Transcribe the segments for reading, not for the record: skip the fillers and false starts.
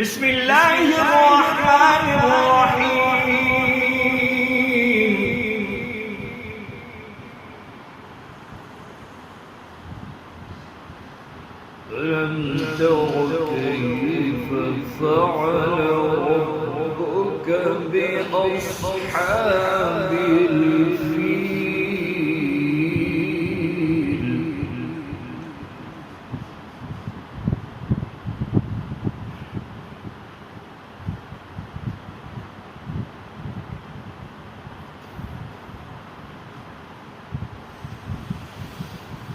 بسم الله الرحمن الرحيم. ألم تر كيف فعل ربك بأصحاب الفيل؟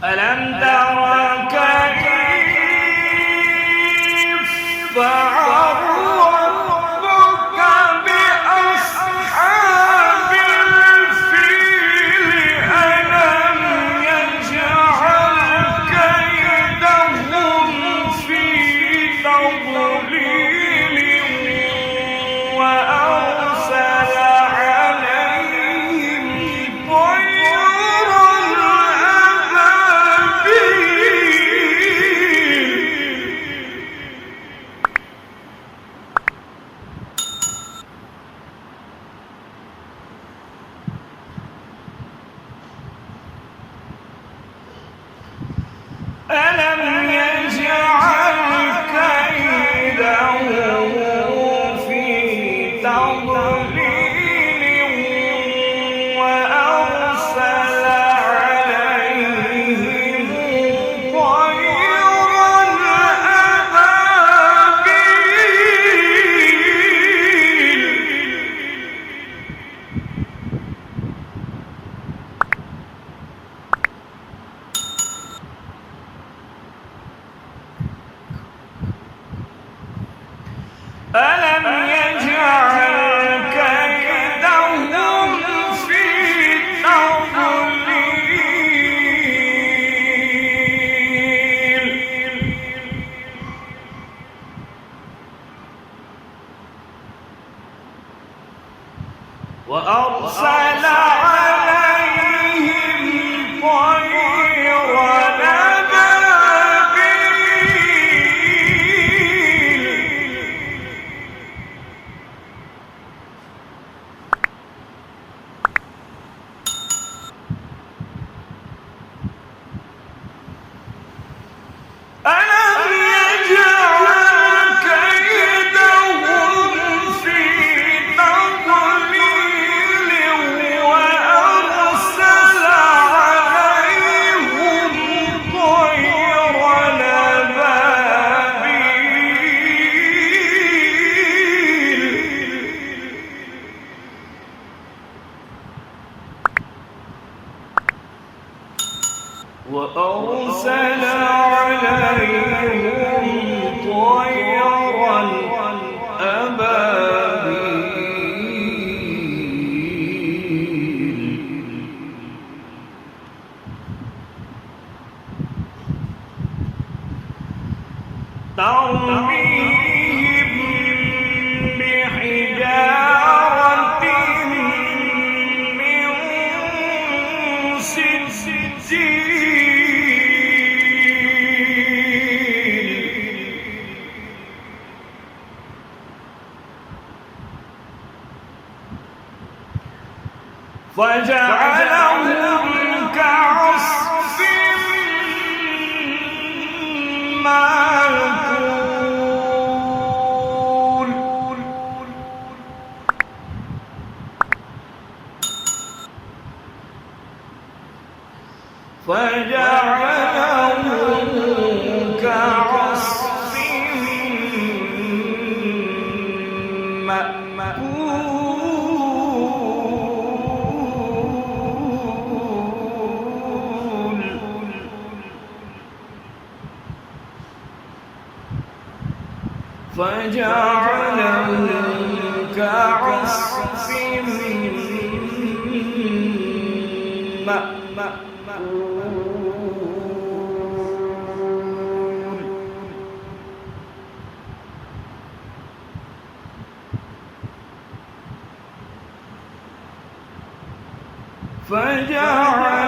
ألم تر كيف فعل ربك بأصحاب الفيل؟ ألم يجعل كيدهم في تضليل وأرسل عليهم طيرا ألم يجعل كيدهم في تضليل وأرسل عليهم طيرا أبابيل. ألم يجعل كيدهم في تضليل وأرسل عليهم طيرا ألم يجعل كيدهم في تضليل وأرسل عليهم طيرا أبابيل. وأرسل عليهم طيرا أبابيل ترميهم بحجارة من سجيل فجعلهم كعصف مأكول. فجعلهم كعصف مأكول. فجعلهم كعصف مأكول.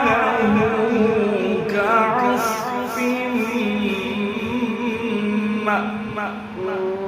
فجعلهم كعصف مأكول.